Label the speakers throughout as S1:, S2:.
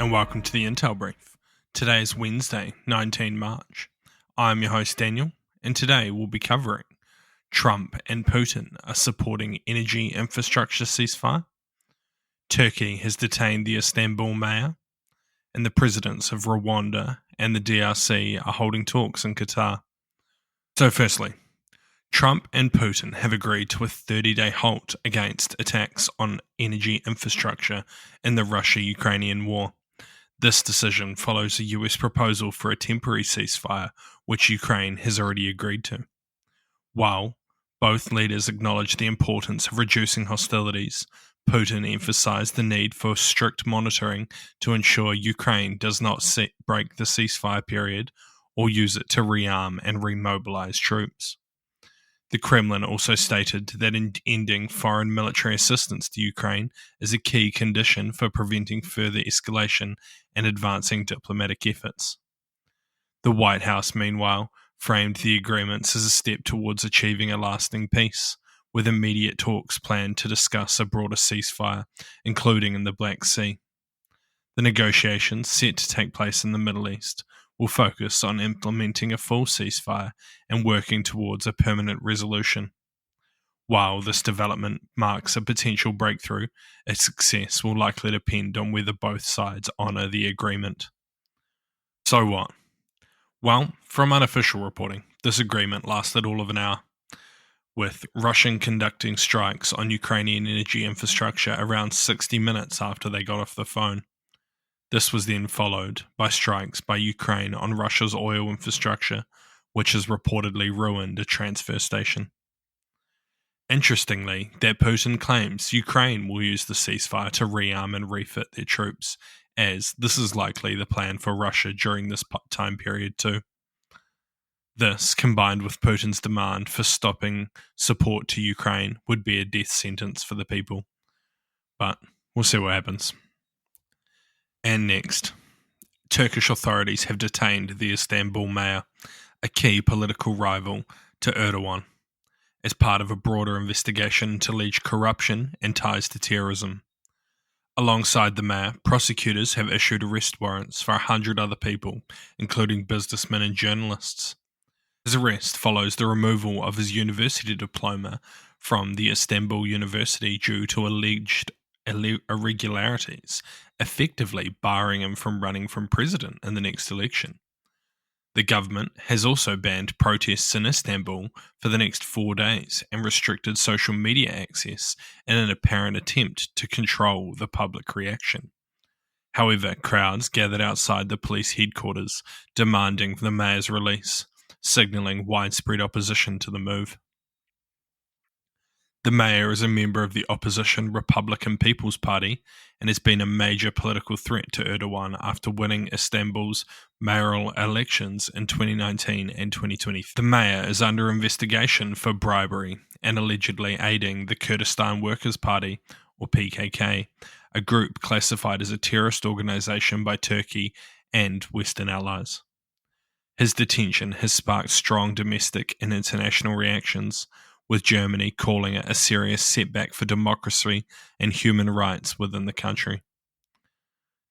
S1: and welcome to the Intel Brief. Today is Wednesday, 19 March. I'm your host Daniel, and today we'll be covering Trump and Putin are supporting energy infrastructure ceasefire, Turkey has detained the Istanbul Mayor, and the presidents of Rwanda and the DRC are holding talks in Qatar. So firstly, Trump and Putin have agreed to a 30-day halt against attacks on energy infrastructure in the Russia-Ukrainian war. This decision follows a US proposal for a temporary ceasefire, which Ukraine has already agreed to. While both leaders acknowledge the importance of reducing hostilities, Putin emphasized the need for strict monitoring to ensure Ukraine does not break the ceasefire period or use it to rearm and remobilize troops. The Kremlin also stated that ending foreign military assistance to Ukraine is a key condition for preventing further escalation and advancing diplomatic efforts. The White House, meanwhile, framed the agreements as a step towards achieving a lasting peace, with immediate talks planned to discuss a broader ceasefire, including in the Black Sea. The negotiations, set to take place in the Middle East, will focus on implementing a full ceasefire and working towards a permanent resolution. While this development marks a potential breakthrough, its success will likely depend on whether both sides honour the agreement. So what? Well, from unofficial reporting, this agreement lasted all of an hour, with Russia conducting strikes on Ukrainian energy infrastructure around 60 minutes after they got off the phone. This was then followed by strikes by Ukraine on Russia's oil infrastructure, which has reportedly ruined a transfer station. Interestingly, that Putin claims Ukraine will use the ceasefire to rearm and refit their troops, as this is likely the plan for Russia during this time period too. This, combined with Putin's demand for stopping support to Ukraine, would be a death sentence for the people. But we'll see what happens. And next, Turkish authorities have detained the Istanbul mayor, a key political rival to Erdogan, as part of a broader investigation into alleged corruption and ties to terrorism. Alongside the mayor, prosecutors have issued arrest warrants for 100 other people, including businessmen and journalists. His arrest follows the removal of his university diploma from the Istanbul University due to alleged irregularities, effectively barring him from running for president in the next election. The government has also banned protests in Istanbul for the next 4 days and restricted social media access in an apparent attempt to control the public reaction. However, crowds gathered outside the police headquarters demanding the mayor's release, signalling widespread opposition to the move. The mayor is a member of the opposition Republican People's Party and has been a major political threat to Erdogan after winning Istanbul's mayoral elections in 2019 and 2020. The mayor is under investigation for bribery and allegedly aiding the Kurdistan Workers' Party, or PKK, a group classified as a terrorist organization by Turkey and Western allies. His detention has sparked strong domestic and international reactions, with Germany calling it a serious setback for democracy and human rights within the country.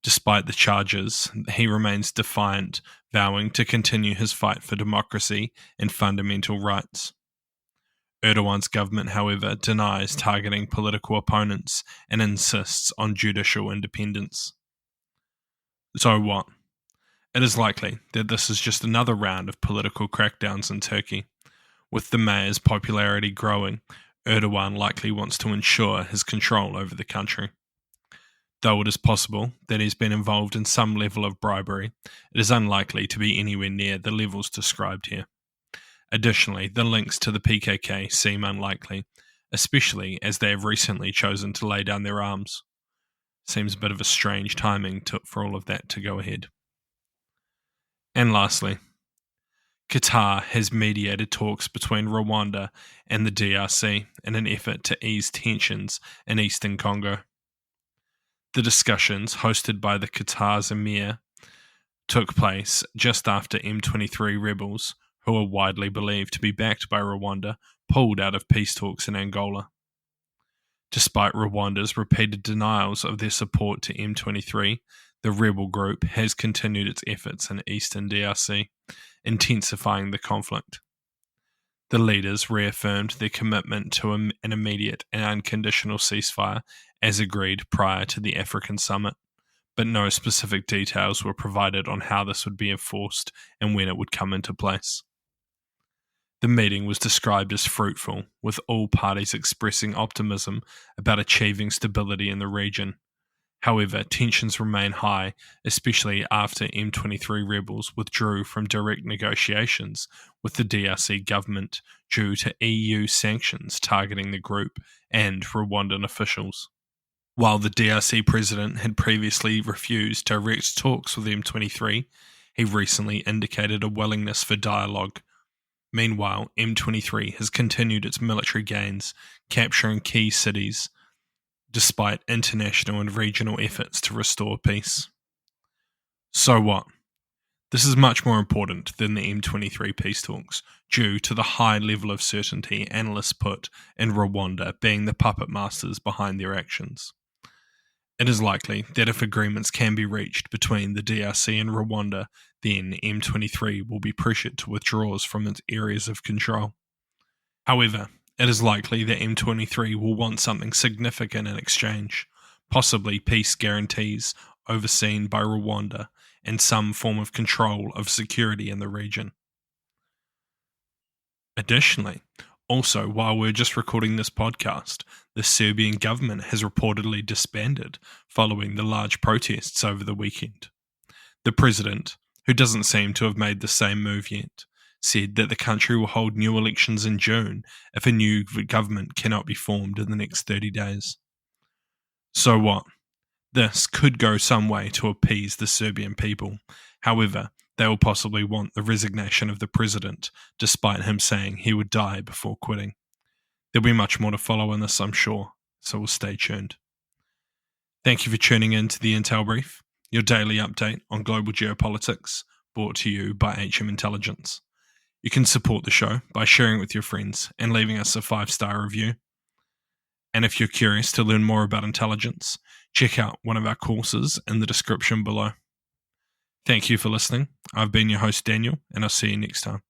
S1: Despite the charges, he remains defiant, vowing to continue his fight for democracy and fundamental rights. Erdogan's government, however, denies targeting political opponents and insists on judicial independence. So what? It is likely that this is just another round of political crackdowns in Turkey. With the mayor's popularity growing, Erdogan likely wants to ensure his control over the country. Though it is possible that he's been involved in some level of bribery, it is unlikely to be anywhere near the levels described here. Additionally, the links to the PKK seem unlikely, especially as they have recently chosen to lay down their arms. Seems a bit of a strange timing for all of that to go ahead. And lastly, Qatar has mediated talks between Rwanda and the DRC in an effort to ease tensions in eastern Congo. The discussions, hosted by the Qatar's emir, took place just after M23 rebels, who are widely believed to be backed by Rwanda, pulled out of peace talks in Angola. Despite Rwanda's repeated denials of their support to M23, The rebel group has continued its efforts in eastern DRC, intensifying the conflict. The leaders reaffirmed their commitment to an immediate and unconditional ceasefire as agreed prior to the African summit, but no specific details were provided on how this would be enforced and when it would come into place. The meeting was described as fruitful, with all parties expressing optimism about achieving stability in the region. However, tensions remain high, especially after M23 rebels withdrew from direct negotiations with the DRC government due to EU sanctions targeting the group and Rwandan officials. While the DRC president had previously refused direct talks with M23, he recently indicated a willingness for dialogue. Meanwhile, M23 has continued its military gains, capturing key cities, despite international and regional efforts to restore peace. So what? This is much more important than the M23 peace talks, due to the high level of certainty analysts put in Rwanda being the puppet masters behind their actions. It is likely that if agreements can be reached between the DRC and Rwanda, then M23 will be pressured to withdraws from its areas of control. However, it is likely that M23 will want something significant in exchange, possibly peace guarantees overseen by Rwanda and some form of control of security in the region. Additionally, also, while we're just recording this podcast, the Serbian government has reportedly disbanded following the large protests over the weekend. The president, who doesn't seem to have made the same move yet, said that the country will hold new elections in June if a new government cannot be formed in the next 30 days. So what? This could go some way to appease the Serbian people. However, they will possibly want the resignation of the president, despite him saying he would die before quitting. There'll be much more to follow on this, I'm sure, so we'll stay tuned. Thank you for tuning in to the Intel Brief, your daily update on global geopolitics, brought to you by HM Intelligence. You can support the show by sharing it with your friends and leaving us a 5-star review. And if you're curious to learn more about intelligence, check out one of our courses in the description below. Thank you for listening. I've been your host, Daniel, and I'll see you next time.